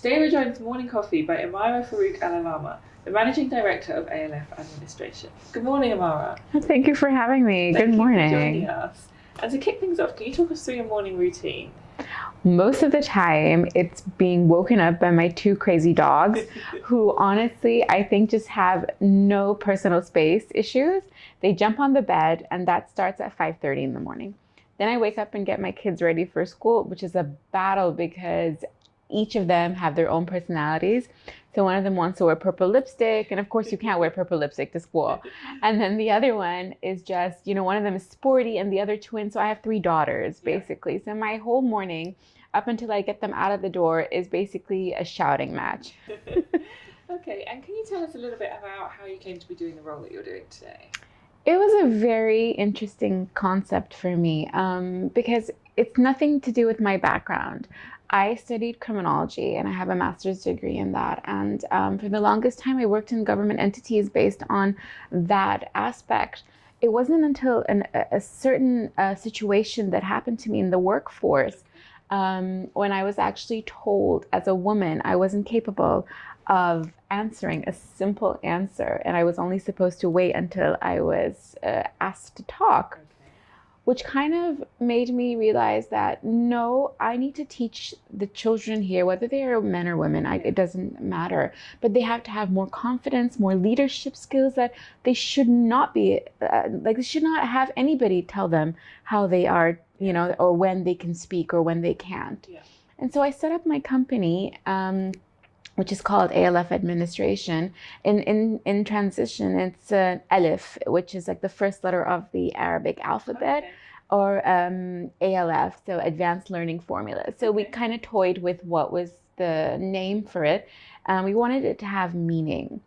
Today we're joined for morning coffee by Omaira, Farooq and Olama, the Managing Director of ALF Administration. Good morning, Omaira. Thank you for having me. Thank Good morning. you for joining us. And to kick things off, can you talk us through your morning routine? Most of the time, it's being woken up by my two crazy dogs who honestly, I think just have no personal space issues. They jump on the bed and that starts at 5:30 in the morning. Then I wake up and get my kids ready for school, which is a battle because each of them have their own personalities. So one of them wants to wear purple lipstick, and of course you can't wear purple lipstick to school. And then the other one is just, one of them is sporty and the other twin. So I have three daughters, basically. So my whole morning, up until I get them out of the door, is basically a shouting match. Okay, and can you tell us a little bit about how you came to be doing the role that you're doing today? It was a very interesting concept for me because it's nothing to do with my background. I studied criminology and I have a master's degree in that. And for the longest time, I worked in government entities based on that aspect. It wasn't until a certain situation that happened to me in the workforce when I was actually told as a woman I wasn't capable of answering a simple answer, and I was only supposed to wait until I was asked to talk. Which kind of made me realize that, no, I need to teach the children here, whether they are men or women, it doesn't matter, but they have to have more confidence, more leadership skills, that they should not be, they should not have anybody tell them how they are, or when they can speak or when they can't. Yeah. And so I set up my company, which is called ALF Administration. In transition, it's Alif, which is like the first letter of the Arabic alphabet, or ALF, so Advanced Learning Formula. So we kind of toyed with what was the name for it. We wanted it to have meaning.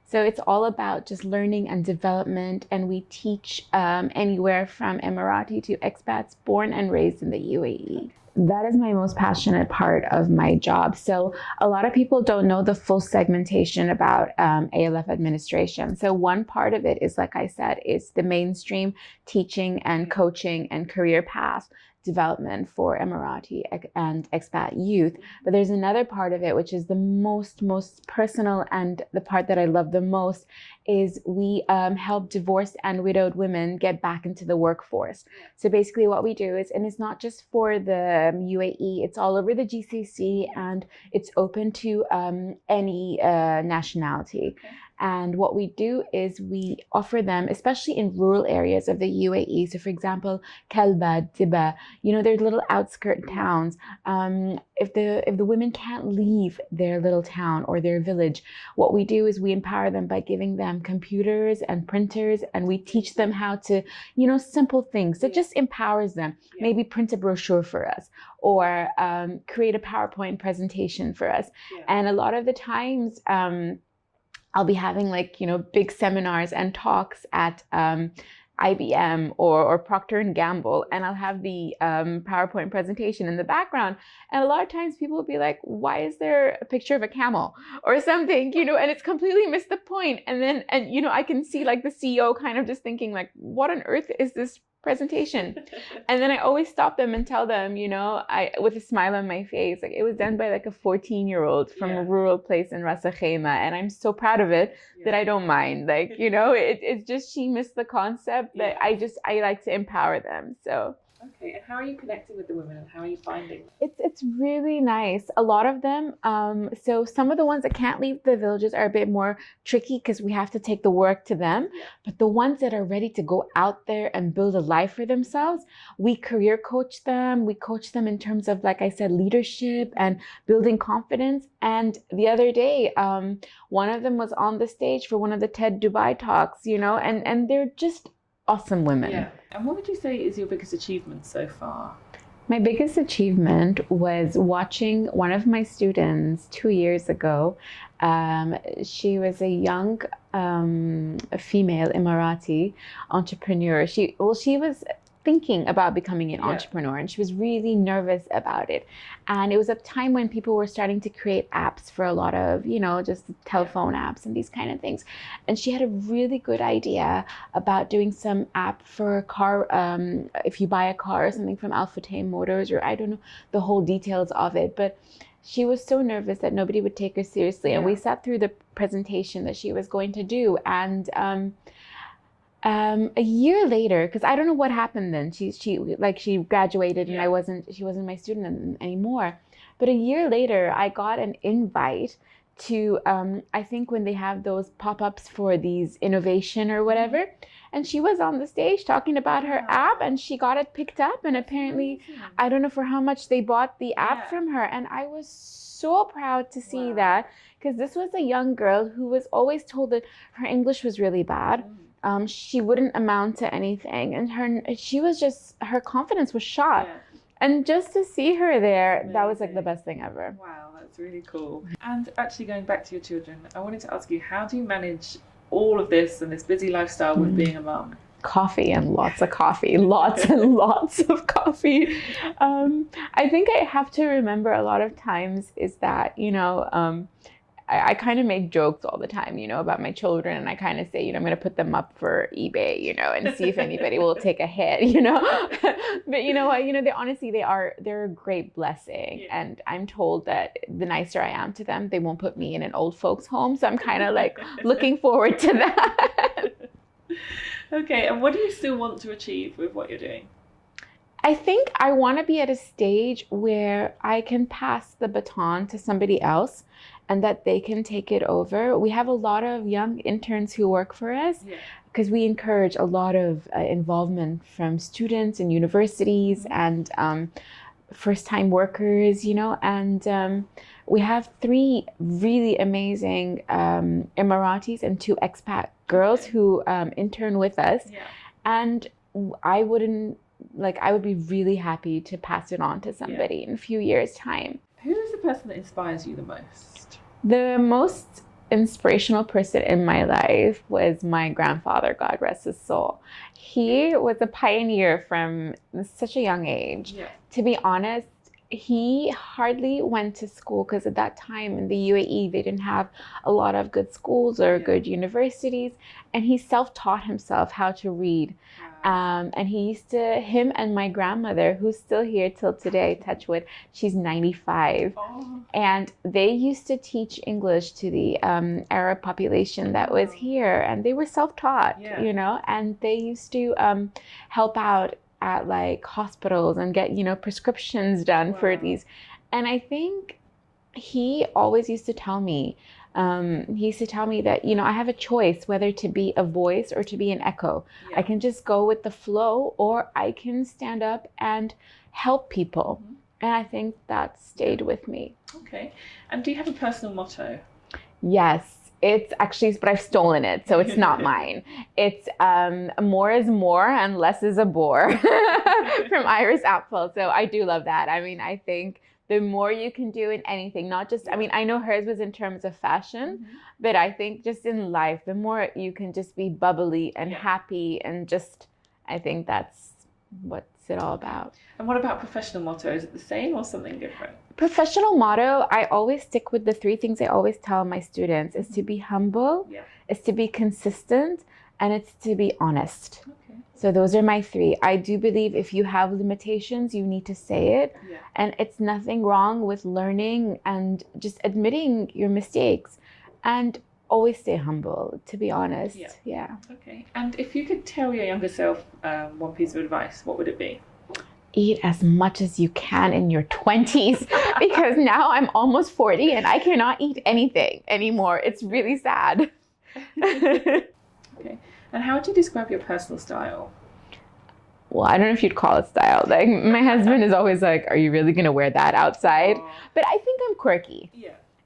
So it's all about just learning and development, and we teach anywhere from Emirati to expats born and raised in the UAE. That is my most passionate part of my job. So a lot of people don't know the full segmentation about ALF administration. So one part of it is, like I said, is the mainstream teaching and coaching and career path development for Emirati and expat youth. But there's another part of it, which is the most personal, and the part that I love the most is we help divorced and widowed women get back into the workforce. So basically what we do is, and it's not just for the UAE, it's all over the GCC, and it's open to any nationality. And what we do is we offer them, especially in rural areas of the UAE. So for example, Kalba, Tiba, they're little outskirt towns. If the women can't leave their little town or their village, what we do is we empower them by giving them computers and printers, and we teach them how to, simple things that just empowers them. Maybe print a brochure for us, or create a PowerPoint presentation for us. And a lot of the times, I'll be having big seminars and talks at IBM or Procter & Gamble, and I'll have the PowerPoint presentation in the background. And a lot of times people will be like, why is there a picture of a camel or something, and it's completely missed the point. And then, I can see the CEO kind of just thinking what on earth is this presentation? And then I always stop them and tell them, with a smile on my face, it was done by a 14-year-old from a rural place in Ras Al Khaimah, and I'm so proud of it that I don't mind. It's just, she missed the concept, that I like to empower them. So. Okay, and how are you connecting with the women, and how are you finding them? It's really nice. A lot of them, so some of the ones that can't leave the villages are a bit more tricky because we have to take the work to them. But the ones that are ready to go out there and build a life for themselves, we career coach them. We coach them in terms of, like I said, leadership and building confidence. And the other day, one of them was on the stage for one of the TED Dubai talks, and they're just awesome women. Yeah. And what would you say is your biggest achievement so far? My biggest achievement was watching one of my students 2 years ago. She was a young female Emirati entrepreneur. She was thinking about becoming an entrepreneur, and she was really nervous about it. And it was a time when people were starting to create apps for a lot of, just telephone apps and these kind of things. And she had a really good idea about doing some app for a car, if you buy a car or something from Al Futtaim Motors, or I don't know the whole details of it, but she was so nervous that nobody would take her seriously. And we sat through the presentation that she was going to do. And a year later, because I don't know what happened then. She graduated and she wasn't my student anymore. But a year later, I got an invite to I think when they have those pop-ups for these innovation or whatever, and she was on the stage talking about her app, and she got it picked up, and apparently I don't know for how much they bought the app from her, and I was so proud to see that, because this was a young girl who was always told that her English was really bad. She wouldn't amount to anything, and her confidence was shot. And just to see her there, that was like the best thing ever. Wow, that's really cool. And actually going back to your children, I wanted to ask you, how do you manage all of this and this busy lifestyle with being a mum? Coffee and lots of coffee, lots and lots of coffee. I think I have to remember a lot of times is that, I kind of make jokes all the time, about my children, and I kind of say, I'm going to put them up for eBay, and see if anybody will take a hit, But you know what, they're a great blessing. And I'm told that the nicer I am to them, they won't put me in an old folks home. So I'm kind of like looking forward to that. Okay, and what do you still want to achieve with what you're doing? I think I want to be at a stage where I can pass the baton to somebody else and that they can take it over. We have a lot of young interns who work for us because we encourage a lot of involvement from students and universities and first-time workers, and we have 3 really amazing Emiratis and 2 expat girls who intern with us. And I would be really happy to pass it on to somebody in a few years' time. Who is the person that inspires you the most? The most inspirational person in my life was my grandfather, God rest his soul. He was a pioneer from such a young age. To be honest, he hardly went to school because at that time in the UAE, they didn't have a lot of good schools or good universities. And he self-taught himself how to read. And him and my grandmother, who's still here till today, touch wood, she's 95. And they used to teach English to the Arab population that was here. And they were self-taught, and they used to help out at like hospitals and get, prescriptions done for these. And I think he always used to tell me, that, I have a choice whether to be a voice or to be an echo. I can just go with the flow, or I can stand up and help people. And I think that stayed with me. Okay. And do you have a personal motto? Yes. It's actually, but I've stolen it, so it's not mine. It's more is more and less is a bore from Iris Apfel. So I do love that. I mean, I think the more you can do in anything, not just, I know hers was in terms of fashion, but I think just in life, the more you can just be bubbly and happy and just, I think that's what's it all about. And what about professional motto? Is it the same or something different? Professional motto, I always stick with the 3 things I always tell my students is to be humble, is to be consistent, and it's to be honest. So those are my 3. I do believe if you have limitations, you need to say it. And it's nothing wrong with learning and just admitting your mistakes. And always stay humble, to be honest. Okay. And if you could tell your younger self one piece of advice, what would it be? Eat as much as you can in your 20s, because now I'm almost 40 and I cannot eat anything anymore. It's really sad. Okay. And how would you describe your personal style? Well, I don't know if you'd call it style. Like, my husband is always like, are you really going to wear that outside? But I think I'm quirky.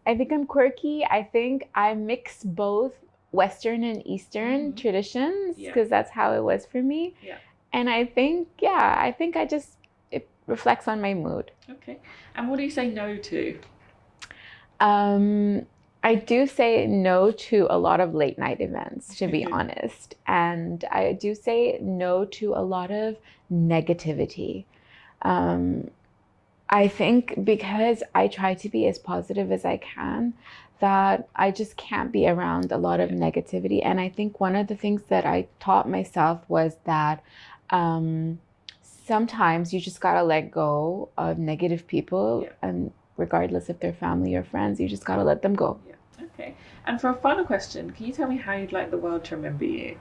I think I'm quirky. I think I mix both Western and Eastern traditions because that's how it was for me. And I think, it reflects on my mood. Okay. And what do you say no to? I do say no to a lot of late night events, to be honest. And I do say no to a lot of negativity. I think because I try to be as positive as I can, that I just can't be around a lot of negativity. And I think one of the things that I taught myself was that sometimes you just gotta let go of negative people and regardless if they're family or friends. You just gotta let them go. Yeah. Okay. And for a final question, can you tell me how you'd like the world to remember you?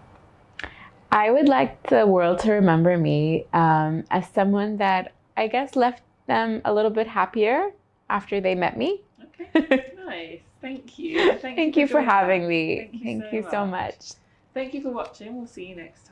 I would like the world to remember me as someone that I guess left them a little bit happier after they met me. Okay, nice. Thank you. Thank you for having that. me. Thank you so much. Thank you for watching. We'll see you next time.